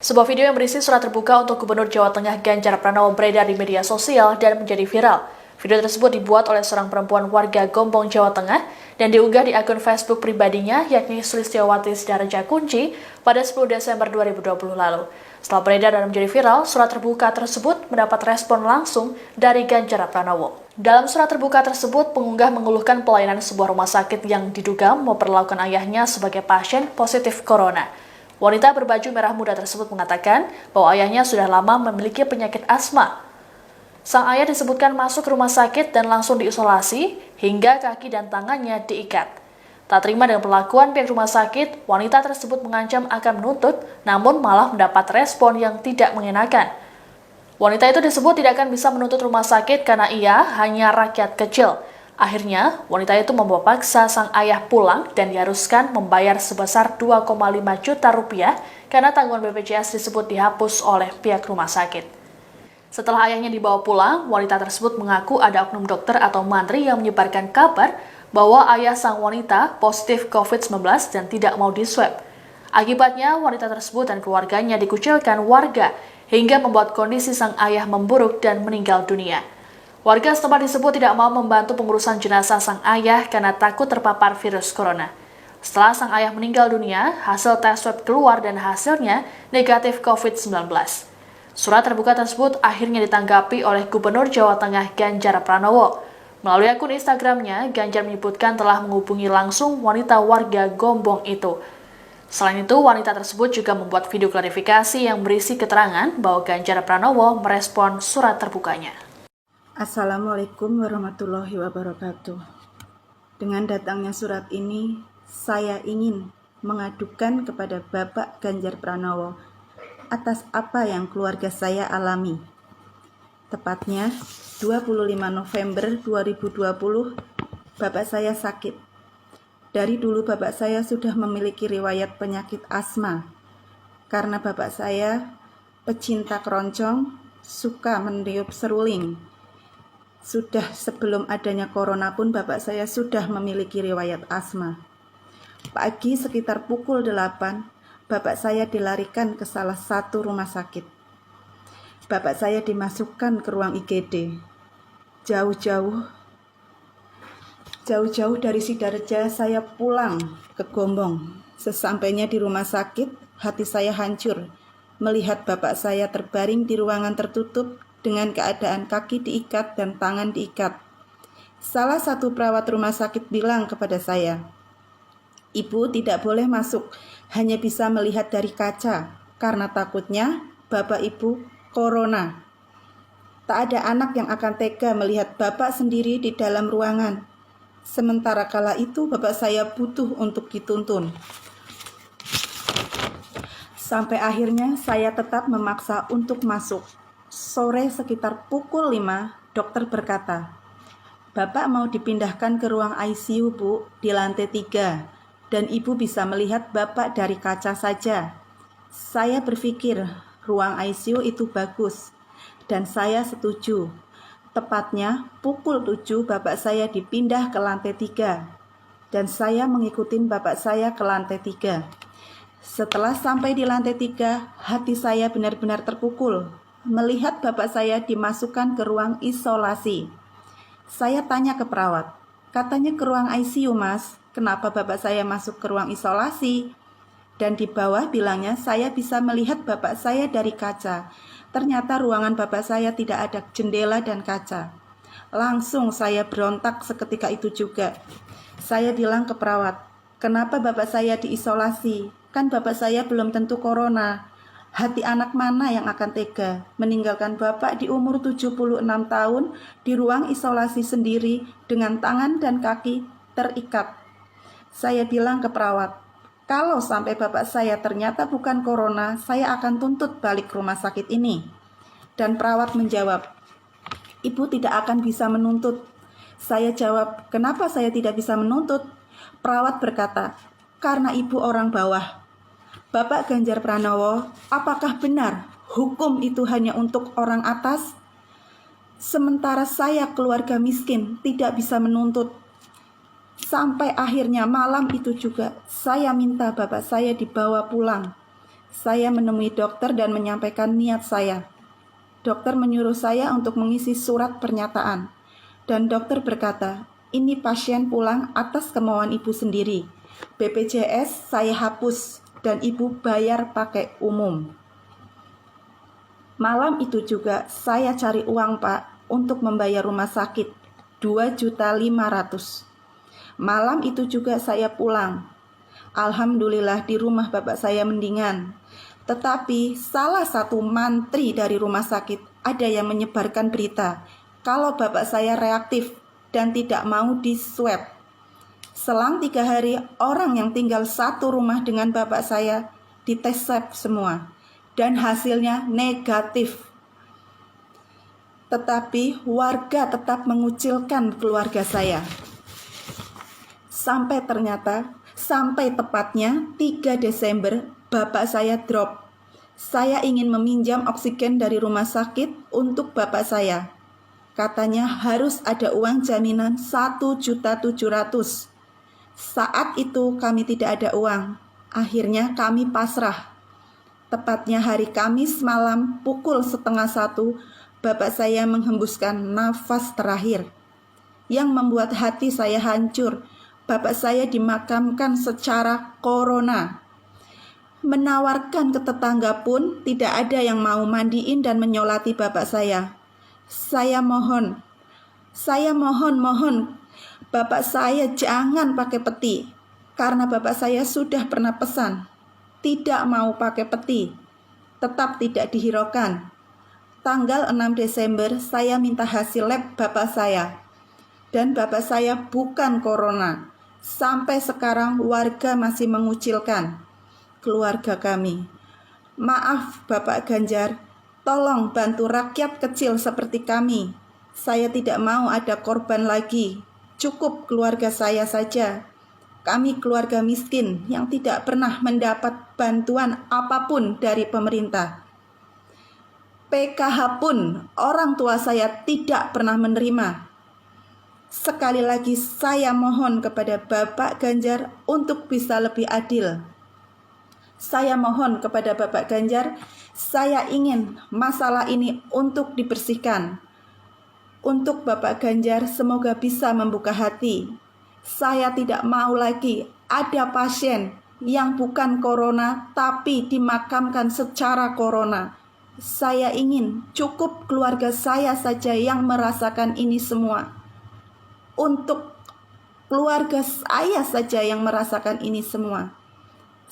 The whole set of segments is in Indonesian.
Sebuah video yang berisi surat terbuka untuk Gubernur Jawa Tengah Ganjar Pranowo beredar di media sosial dan menjadi viral. Video tersebut dibuat oleh seorang perempuan warga Gombong, Jawa Tengah dan diunggah di akun Facebook pribadinya yakni Sulistiawati Sidareja Kunci pada 10 Desember 2020 lalu. Setelah beredar dan menjadi viral, surat terbuka tersebut mendapat respon langsung dari Ganjar Pranowo. Dalam surat terbuka tersebut, pengunggah mengeluhkan pelayanan sebuah rumah sakit yang diduga memperlakukan ayahnya sebagai pasien positif corona. Wanita berbaju merah muda tersebut mengatakan bahwa ayahnya sudah lama memiliki penyakit asma. Sang ayah disebutkan masuk rumah sakit dan langsung diisolasi hingga kaki dan tangannya diikat. Tak terima dengan perlakuan pihak rumah sakit, wanita tersebut mengancam akan menuntut, namun malah mendapat respon yang tidak mengenakan. Wanita itu disebut tidak akan bisa menuntut rumah sakit karena ia hanya rakyat kecil. Akhirnya, wanita itu membawa paksa sang ayah pulang dan diharuskan membayar sebesar 2,5 juta rupiah karena tanggungan BPJS disebut dihapus oleh pihak rumah sakit. Setelah ayahnya dibawa pulang, wanita tersebut mengaku ada oknum dokter atau mantri yang menyebarkan kabar bahwa ayah sang wanita positif COVID-19 dan tidak mau diswab. Akibatnya, wanita tersebut dan keluarganya dikucilkan warga hingga membuat kondisi sang ayah memburuk dan meninggal dunia. Warga setempat disebut tidak mau membantu pengurusan jenazah sang ayah karena takut terpapar virus corona. Setelah sang ayah meninggal dunia, hasil tes swab keluar dan hasilnya negatif COVID-19. Surat terbuka tersebut akhirnya ditanggapi oleh Gubernur Jawa Tengah Ganjar Pranowo. Melalui akun Instagramnya, Ganjar menyebutkan telah menghubungi langsung wanita warga Gombong itu. Selain itu, wanita tersebut juga membuat video klarifikasi yang berisi keterangan bahwa Ganjar Pranowo merespon surat terbukanya. Assalamualaikum warahmatullahi wabarakatuh. Dengan datangnya surat ini, saya ingin mengadukan kepada Bapak Ganjar Pranowo atas apa yang keluarga saya alami. Tepatnya 25 November 2020, Bapak saya sakit. Dari dulu Bapak saya sudah memiliki riwayat penyakit asma. Karena Bapak saya pecinta keroncong, suka meniup seruling. Sudah sebelum adanya corona pun bapak saya sudah memiliki riwayat asma. Pagi sekitar pukul 8, bapak saya dilarikan ke salah satu rumah sakit. Bapak saya dimasukkan ke ruang IGD. Jauh-jauh dari Sidareja saya pulang ke Gombong. Sesampainya di rumah sakit, hati saya hancur melihat bapak saya terbaring di ruangan tertutup dengan keadaan kaki diikat dan tangan diikat. Salah satu perawat rumah sakit bilang kepada saya, "Ibu tidak boleh masuk, hanya bisa melihat dari kaca, karena takutnya bapak ibu corona." Tak ada anak yang akan tega melihat bapak sendiri di dalam ruangan. Sementara kala itu bapak saya butuh untuk dituntun. Sampai akhirnya saya tetap memaksa untuk masuk. Sore sekitar pukul 5, dokter berkata, "Bapak mau dipindahkan ke ruang ICU, Bu, di lantai 3, dan Ibu bisa melihat Bapak dari kaca saja." Saya berpikir ruang ICU itu bagus, dan saya setuju. Tepatnya pukul 7 Bapak saya dipindah ke lantai 3, dan saya mengikuti Bapak saya ke lantai 3. Setelah sampai di lantai 3, hati saya benar-benar terpukul melihat bapak saya dimasukkan ke ruang isolasi. Saya tanya ke perawat, katanya ke ruang ICU, Mas. Kenapa bapak saya masuk ke ruang isolasi? Dan di bawah bilangnya saya bisa melihat bapak saya dari kaca. Ternyata ruangan bapak saya tidak ada jendela dan kaca. Langsung saya berontak seketika itu juga. Saya bilang ke perawat, "Kenapa bapak saya diisolasi? Kan bapak saya belum tentu corona." Hati anak mana yang akan tega meninggalkan bapak di umur 76 tahun di ruang isolasi sendiri dengan tangan dan kaki terikat. Saya bilang ke perawat, "Kalau sampai bapak saya ternyata bukan corona, saya akan tuntut balik rumah sakit ini." Dan perawat menjawab, "Ibu tidak akan bisa menuntut." Saya jawab, "Kenapa saya tidak bisa menuntut?" Perawat berkata, "Karena ibu orang bawah." Bapak Ganjar Pranowo, apakah benar hukum itu hanya untuk orang atas? Sementara saya keluarga miskin tidak bisa menuntut. Sampai akhirnya malam itu juga saya minta bapak saya dibawa pulang. Saya menemui dokter dan menyampaikan niat saya. Dokter menyuruh saya untuk mengisi surat pernyataan. Dan dokter berkata, ini pasien pulang atas kemauan ibu sendiri. BPJS saya hapus dan ibu bayar pakai umum. Malam itu juga saya cari uang, Pak, untuk membayar rumah sakit 2.500.000. Malam itu juga saya pulang. Alhamdulillah di rumah bapak saya mendingan. Tetapi salah satu mantri dari rumah sakit ada yang menyebarkan berita kalau bapak saya reaktif dan tidak mau di-swab. Selang 3 hari, orang yang tinggal satu rumah dengan bapak saya dites swab semua dan hasilnya negatif. Tetapi warga tetap mengucilkan keluarga saya. Sampai tepatnya 3 Desember bapak saya drop. Saya ingin meminjam oksigen dari rumah sakit untuk bapak saya. Katanya harus ada uang jaminan 1.700.000. Saat itu kami tidak ada uang. Akhirnya kami pasrah. Tepatnya hari Kamis malam pukul 12:30, bapak saya menghembuskan nafas terakhir. Yang membuat hati saya hancur, bapak saya dimakamkan secara corona. Menawarkan ke tetangga pun tidak ada yang mau mandiin dan menyolati bapak saya. Saya mohon, bapak saya jangan pakai peti, karena bapak saya sudah pernah pesan, tidak mau pakai peti, tetap tidak dihiraukan. Tanggal 6 Desember saya minta hasil lab bapak saya, dan bapak saya bukan corona. Sampai sekarang warga masih mengucilkan keluarga kami. Maaf Bapak Ganjar, tolong bantu rakyat kecil seperti kami. Saya tidak mau ada korban lagi. Cukup keluarga saya saja. Kami keluarga miskin yang tidak pernah mendapat bantuan apapun dari pemerintah. PKH pun orang tua saya tidak pernah menerima. Sekali lagi saya mohon kepada Bapak Ganjar untuk bisa lebih adil. Saya mohon kepada Bapak Ganjar, saya ingin masalah ini untuk dibersihkan. Untuk Bapak Ganjar semoga bisa membuka hati. Saya tidak mau lagi ada pasien yang bukan corona tapi dimakamkan secara corona. Saya ingin cukup keluarga saya saja yang merasakan ini semua. Untuk keluarga saya saja yang merasakan ini semua.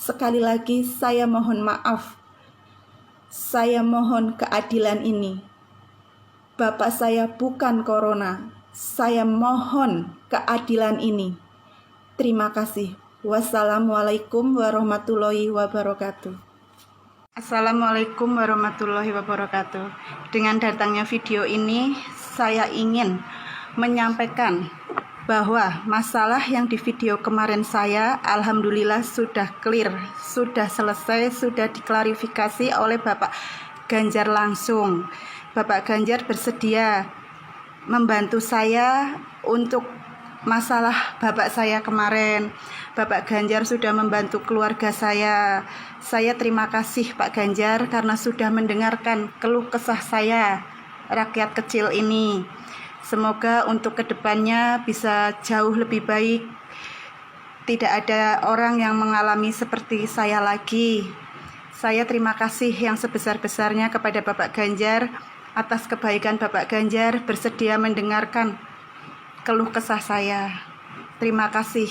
Sekali lagi saya mohon maaf. Saya mohon keadilan ini. Bapak saya bukan corona. Saya mohon keadilan ini. Terima kasih. Wassalamualaikum warahmatullahi wabarakatuh. Assalamualaikum warahmatullahi wabarakatuh. Dengan datangnya video ini, saya ingin menyampaikan bahwa masalah yang di video kemarin saya alhamdulillah sudah clear, sudah selesai, sudah diklarifikasi oleh Bapak Ganjar langsung. Bapak Ganjar bersedia membantu saya untuk masalah bapak saya kemarin. Bapak Ganjar sudah membantu keluarga saya. Saya terima kasih Pak Ganjar karena sudah mendengarkan keluh kesah saya, rakyat kecil ini. Semoga untuk kedepannya bisa jauh lebih baik. Tidak ada orang yang mengalami seperti saya lagi. Saya terima kasih yang sebesar-besarnya kepada Bapak Ganjar atas kebaikan Bapak Ganjar bersedia mendengarkan keluh kesah saya. Terima kasih.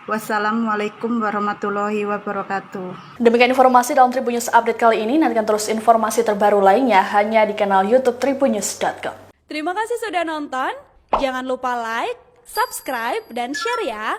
Wassalamualaikum warahmatullahi wabarakatuh. Demikian informasi dalam Tribun News Update kali ini. Nantikan terus informasi terbaru lainnya hanya di kanal YouTube tribunnews.com. Terima kasih sudah nonton. Jangan lupa like, subscribe, dan share ya.